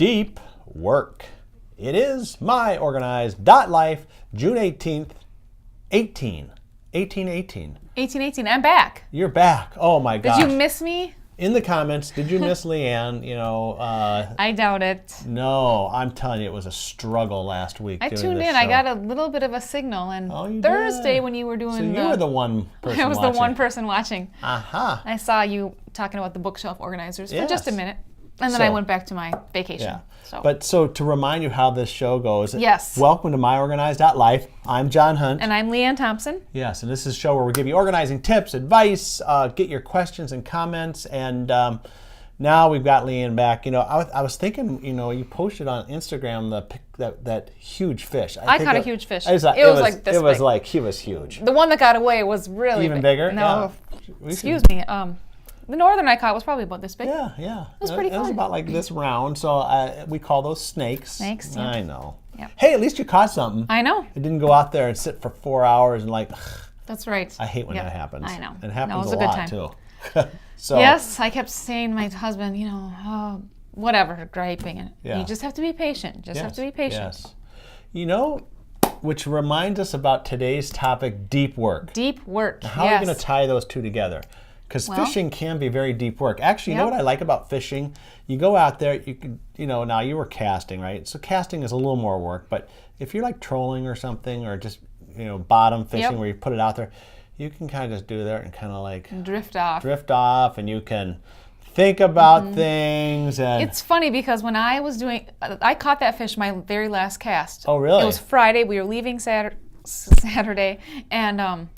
deep work. It is myOrganized.life, June 18th, 1818. I'm back. You're back. Oh my gosh. Did you miss me? In the comments, did you miss Leanne? I doubt it. No, I'm telling you, it was a struggle last week. I tuned in. Show. I got a little bit of a signal, and Thursday when you were doing so you were the one person I was watching. the one person watching. Aha. I saw you talking about the bookshelf organizers for just a minute, and then So, I went back to my vacation. Yeah. So. So to remind you how this show goes, yes. Welcome to myOrganized.life. I'm John Hunt. And I'm Leanne Thompson. Yes, and this is a show where we give you organizing tips, advice, get your questions and comments, and now we've got Leanne back. I was thinking, you posted on Instagram that huge fish. I caught a huge fish. It was like this big. He was huge. The one that got away was really even bigger. No, yeah. Excuse me. The northern I caught was probably about this big. Yeah. It was pretty fun. It was about like this round, so we call those snakes. Snakes, yeah. I know. Yep. Hey, at least you caught something. I know. It didn't go out there and sit for 4 hours and That's right. I hate when that happens. I know. It happens it was a good lot time. too. So, yes, I kept saying to my husband, whatever, griping. And you just have to be patient. Have to be patient. Yes. Which reminds us about today's topic, deep work. Deep work. How are we going to tie those two together? Because fishing can be very deep work. Actually, you know what I like about fishing? You go out there, you can, now you were casting, right? So casting is a little more work, but if you're like trolling or something, or just, bottom fishing where you put it out there, you can kind of just do that and kind of like drift off, and you can think about things. And it's funny because when I caught that fish my very last cast. Oh, really? It was Friday. We were leaving Saturday, and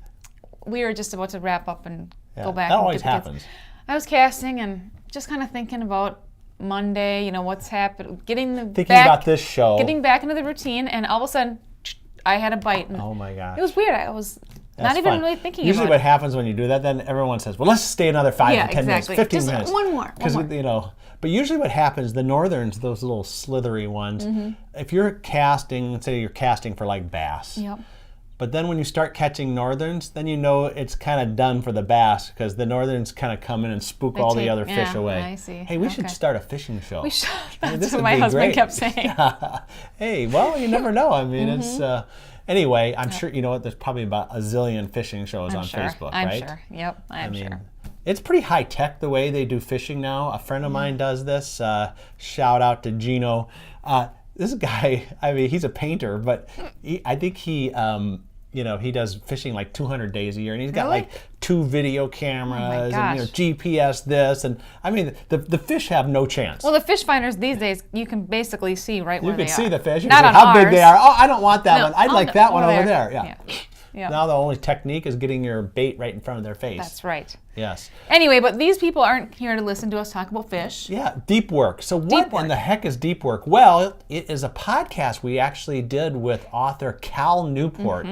we were just about to wrap up and go back. That always happens. I was casting and just kind of thinking about Monday, what's happened, thinking about this show, getting back into the routine, and all of a sudden, I had a bite. And oh my gosh! It was weird. I was not even really thinking Usually about it. what happens when you do that, then everyone says, well, let's stay another 5 to 10 minutes, 15 just minutes. One more. But usually what happens, the northerns, those little slithery ones, if you're casting, say you're casting for like bass, but then when you start catching northerns, then it's kind of done for the bass, because the northerns kind of come in and spook all the other fish away. I see. Hey, we should start a fishing show. We should. That's what my husband kept saying. Hey, well, you never know. I mean, it's... Anyway, I'm sure, there's probably about a zillion fishing shows on Facebook, right? I'm sure. Yep, I'm sure. It's pretty high tech the way they do fishing now. A friend of mine does this. Shout out to Gino. This guy, he's a painter, but I think he does fishing like 200 days a year, and he's got like 2 video cameras and GPS this, and the fish have no chance. Well, the fish finders these days, you can basically see where they are. You can see the fish. You Not can on see how big ours. they are. Oh, I don't want that one. I'd like that one over there. Yeah. Now the only technique is getting your bait right in front of their face. That's right. Yes. Anyway, but these people aren't here to listen to us talk about fish. Yeah, deep work. So what in the heck is deep work? Well, it is a podcast we actually did with author Cal Newport.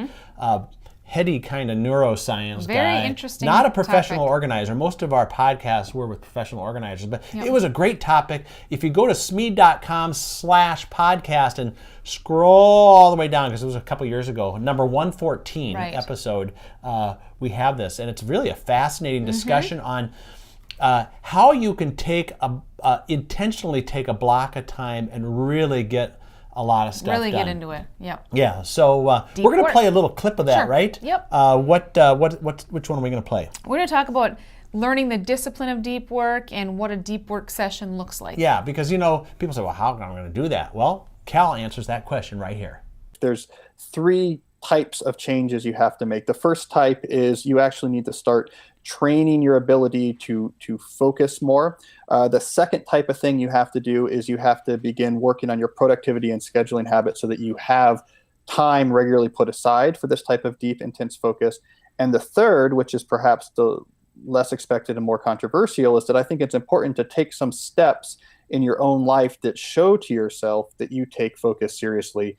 Heady kind of neuroscience guy. Very interesting. Not a professional organizer. Most of our podcasts were with professional organizers, but it was a great topic. If you go to smead.com/podcast and scroll all the way down, because it was a couple years ago, number 114 episode, we have this, and it's really a fascinating discussion on how you can intentionally take a block of time and really get a lot of stuff really done. Get into it. Yeah. So we're going to play a little clip of that, right? Yep. Which one are we going to play? We're going to talk about learning the discipline of deep work and what a deep work session looks like. Yeah, because people say, well, how am I going to do that? Well, Cal answers that question right here. There's 3 types of changes you have to make. The first type is you actually need to start training your ability to focus more. The second type of thing you have to do is you have to begin working on your productivity and scheduling habits so that you have time regularly put aside for this type of deep, intense focus. And the third, which is perhaps the less expected and more controversial, is that I think it's important to take some steps in your own life that show to yourself that you take focus seriously.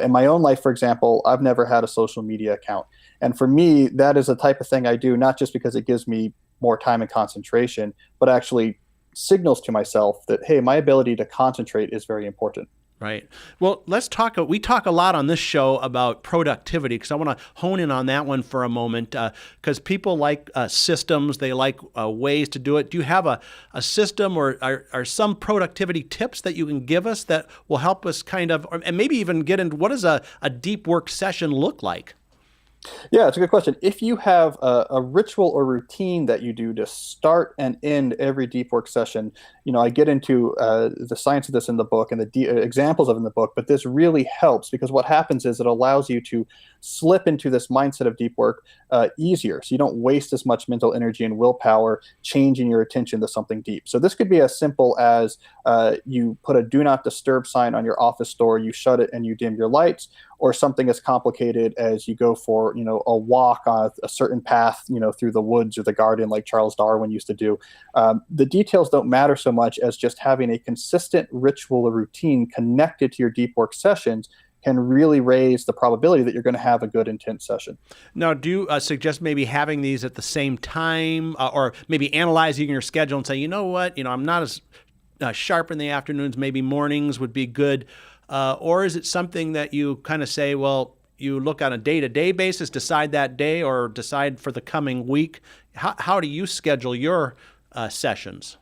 In my own life, for example, I've never had a social media account. And for me, that is the type of thing I do, not just because it gives me more time and concentration, but actually signals to myself that, hey, my ability to concentrate is very important. Right. Well, let's talk. We talk a lot on this show about productivity because I want to hone in on that one for a moment because people like systems. They like ways to do it. Do you have a system or are some productivity tips that you can give us that will help us kind of, and maybe even get into what does a deep work session look like? Yeah, it's a good question. If you have a ritual or routine that you do to start and end every deep work session, I get into the science of this in the book and the examples of it in the book, but this really helps because what happens is it allows you to slip into this mindset of deep work easier. So you don't waste as much mental energy and willpower changing your attention to something deep. So this could be as simple as you put a do not disturb sign on your office door, you shut it and you dim your lights, or something as complicated as you go for, a walk on a certain path, through the woods or the garden like Charles Darwin used to do. The details don't matter so much as just having a consistent ritual or routine connected to your deep work sessions can really raise the probability that you're going to have a good intense session. Now, do you suggest maybe having these at the same time or maybe analyzing your schedule and say, you know what, I'm not as sharp in the afternoons, maybe mornings would be good. Or is it something that you kind of say, well, you look on a day-to-day basis, decide that day or decide for the coming week? How do you schedule your sessions?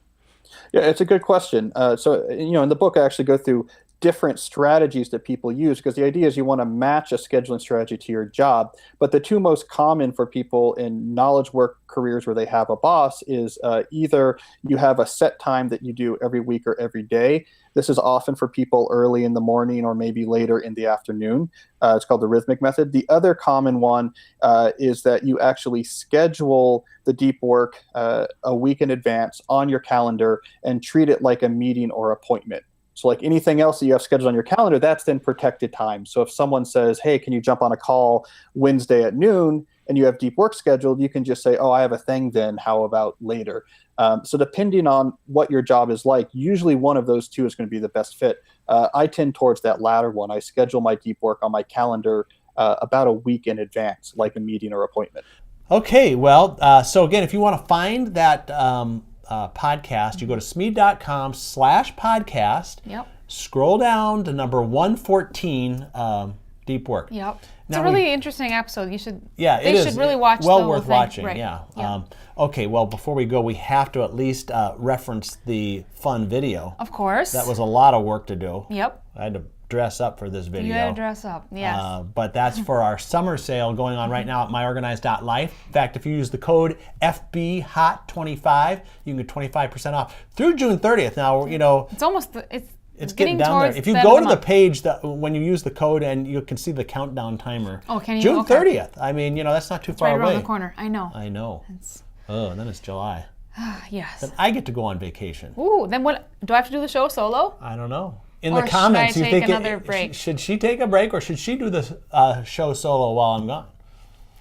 Yeah, it's a good question. So, in the book, I actually go through different strategies that people use because the idea is you want to match a scheduling strategy to your job. But the two most common for people in knowledge work careers where they have a boss is either you have a set time that you do every week or every day. This is often for people early in the morning or maybe later in the afternoon. It's called the rhythmic method. The other common one is that you actually schedule the deep work a week in advance on your calendar and treat it like a meeting or appointment. So like anything else that you have scheduled on your calendar, that's then protected time. So if someone says, hey, can you jump on a call Wednesday at noon and you have deep work scheduled, you can just say, oh, I have a thing then. How about later? So depending on what your job is like, usually one of those two is going to be the best fit. I tend towards that latter one. I schedule my deep work on my calendar about a week in advance, like a meeting or appointment. Okay, well, so again, if you want to find that podcast, you go to smead.com/podcast. Yep. Scroll down to number 114, Deep Work. Yep. It's a really interesting episode. You should. Yeah, they should really watch. Well the whole worth thing. watching. Right. Yeah. Yeah. Okay. Well, before we go, we have to at least reference the fun video. Of course. That was a lot of work to do. Yep. I had to dress up for this video. You had to dress up. Yes. But that's for our summer sale going on right now at myOrganized.life. In fact, if you use the code FBHOT25, you can get 25% off through June 30th. Now, it's almost it's getting down there. If you go to the page that when you use the code and you can see the countdown timer. Oh, can you? June Okay. 30th. I mean, that's not too far right away. around the corner. I know. And then it's July. Yes. Then I get to go on vacation. Ooh, then what? Do I have to do the show solo? I don't know. In Or the comments, should I you take think another break? Should she take a break or should she do the show solo while I'm gone?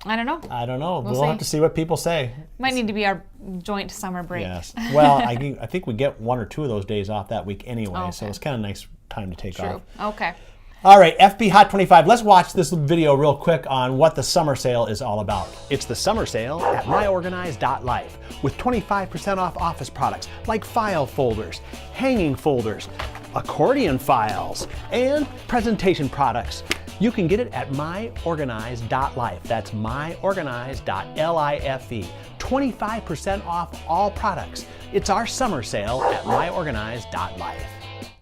I don't know. I don't know. We'll see. have to see what people say. Might need to be our joint summer break. Yes. Well, I think we get one or two of those days off that week anyway, Okay. so it's kind of nice time to take off. Okay. All right, FB Hot 25. Let's watch this video real quick on what the summer sale is all about. It's the summer sale at myOrganized.life with 25% off office products like file folders, hanging folders, accordion files, and presentation products. You can get it at myOrganized.life. That's myOrganized.life. 25% off all products. It's our summer sale at myOrganized.life.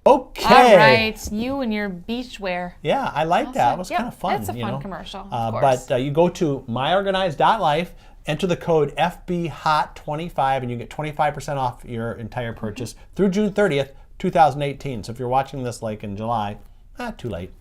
Okay. All right, you and your beach wear. Yeah, I like that. It was kind of fun. It's a fun commercial, of course. But you go to myOrganized.life, enter the code FBHOT25, and you get 25% off your entire purchase through June 30th, 2018. So if you're watching this like in July, too late.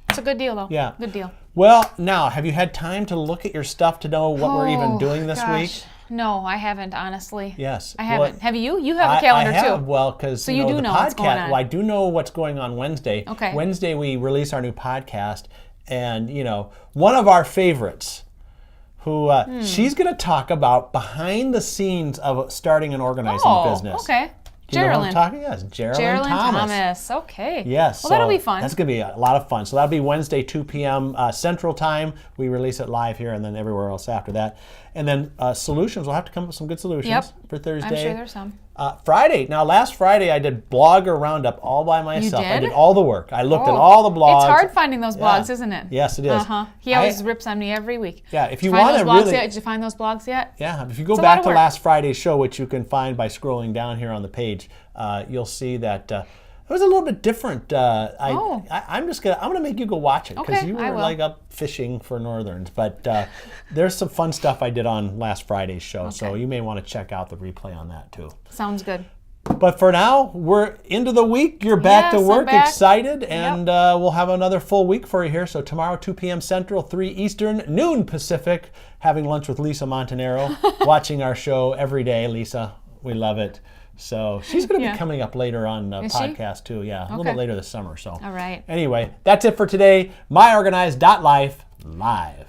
It's a good deal, though. Yeah. Good deal. Well, now, have you had time to look at your stuff to know what we're even doing this week? No, I haven't, honestly. Yes. I haven't. Well, have you? You have a calendar, I have, too. well, because so you do know what's going on. Well, I do know what's going on Wednesday. Okay. Wednesday, we release our new podcast. And, one of our favorites, who she's going to talk about behind the scenes of starting an organizing business. Okay. Do you know what I'm talking? Yes, Geraldine Thomas. Okay. Yes. Well, that'll be fun. That's going to be a lot of fun. So that'll be Wednesday, 2 p.m. Central Time. We release it live here and then everywhere else after that. And then solutions, we'll have to come up with some good solutions Yep. for Thursday. I'm sure there's some. Friday. Now, last Friday, I did Blogger Roundup all by myself. I did? did all the work. I looked at Oh. all the blogs. It's hard finding those blogs, isn't it? Yes, it is. He always rips on me every week. Yeah, if you Did you find want to those blogs really... yet? Did you find those blogs yet? Yeah, if you go It's a back lot of to work. last Friday's show, which you can find by scrolling down here on the page, you'll see that it was a little bit different. I'm gonna make you go watch it because Okay, you I were will. like up fishing for northerns. But there's some fun stuff I did on last Friday's show, so you may want to check out the replay on that too. Sounds good. But for now, we're into the week. You're back to Yes, I'm work, back. excited, and we'll have another full week for you here. So tomorrow, 2 p.m. Central, 3 Eastern, noon Pacific, having lunch with Lisa Montanaro, watching our show every day. Lisa, we love it. So she's going to be coming up later on the Is she? podcast too. Yeah, a little bit later this summer. So All right. Anyway, that's it for today. myOrganized.life live.